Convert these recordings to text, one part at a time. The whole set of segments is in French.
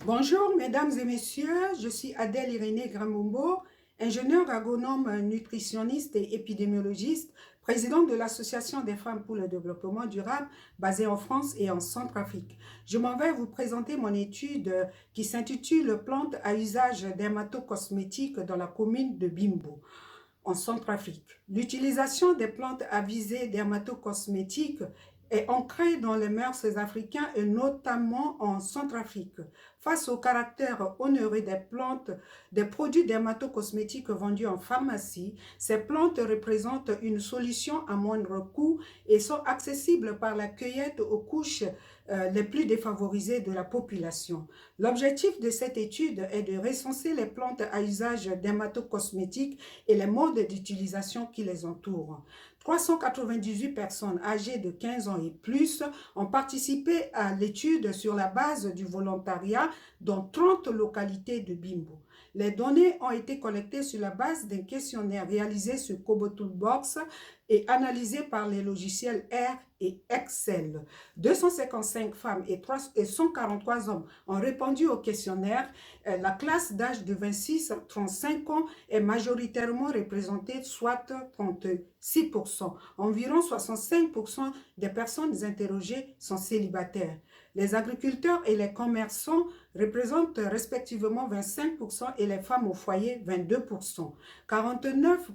Bonjour, mesdames et messieurs, je suis Adèle Irénée Gramombo, ingénieure agronome nutritionniste et épidémiologiste, présidente de l'Association des femmes pour le développement durable basée en France et en Centrafrique. Je m'en vais vous présenter mon étude qui s'intitule Plantes à usage dermatocosmétique dans la commune de Bimbo, en Centrafrique. L'utilisation des plantes à visée dermatocosmétique est ancrée dans les mœurs africains et notamment en Centrafrique. Face au caractère onéreux des plantes, des produits dermatocosmétiques vendus en pharmacie, ces plantes représentent une solution à moindre coût et sont accessibles par la cueillette aux couches les plus défavorisées de la population. L'objectif de cette étude est de recenser les plantes à usage dermatocosmétique et les modes d'utilisation qui les entourent. 398 personnes âgées de 15 ans et plus ont participé à l'étude sur la base du volontariat dans 30 localités de Bimbo. Les données ont été collectées sur la base d'un questionnaire réalisé sur Kobo Toolbox et analysé par les logiciels R et Excel. 255 femmes et 143 hommes ont répondu au questionnaire. La classe d'âge de 26 à 35 ans est majoritairement représentée, soit 36%. Environ 65% des personnes interrogées sont célibataires. Les agriculteurs et les commerçants représentent respectivement 25% et les femmes au foyer 22%. 49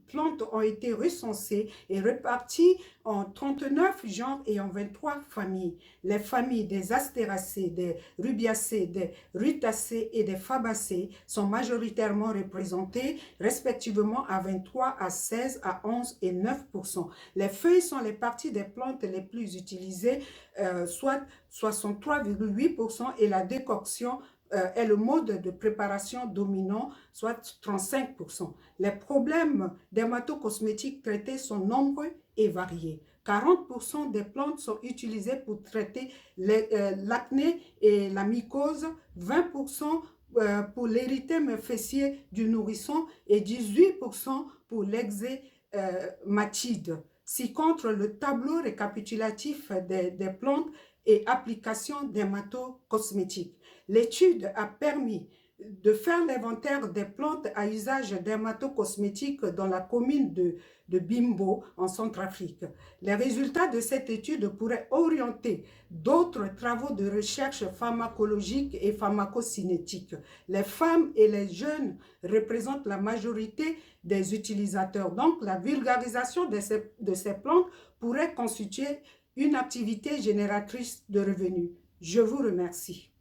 plantes ont été recensées et réparties en 39 genres et en 23 familles. Les familles des astéracées, des rubiacées, des rutacées et des fabacées sont majoritairement représentées respectivement à 23, à 16, à 11 et 9%. Les feuilles sont les parties des plantes les plus utilisées, soit 63,8%, et la décoction est le mode de préparation dominant, soit 35%. Les problèmes dermatocosmétiques traités sont nombreux et variés. 40% des plantes sont utilisées pour traiter l'acné et la mycose, 20% pour l'érythème fessier du nourrisson et 18% pour l'eczématide. Ci-contre le tableau récapitulatif des plantes et applications dermatocosmétiques. L'étude a permis de faire l'inventaire des plantes à usage dermatocosmétique dans la commune de Bimbo, en Centrafrique. Les résultats de cette étude pourraient orienter d'autres travaux de recherche pharmacologique et pharmacocinétique. Les femmes et les jeunes représentent la majorité des utilisateurs. Donc, la vulgarisation de ces plantes pourrait constituer une activité génératrice de revenus. Je vous remercie.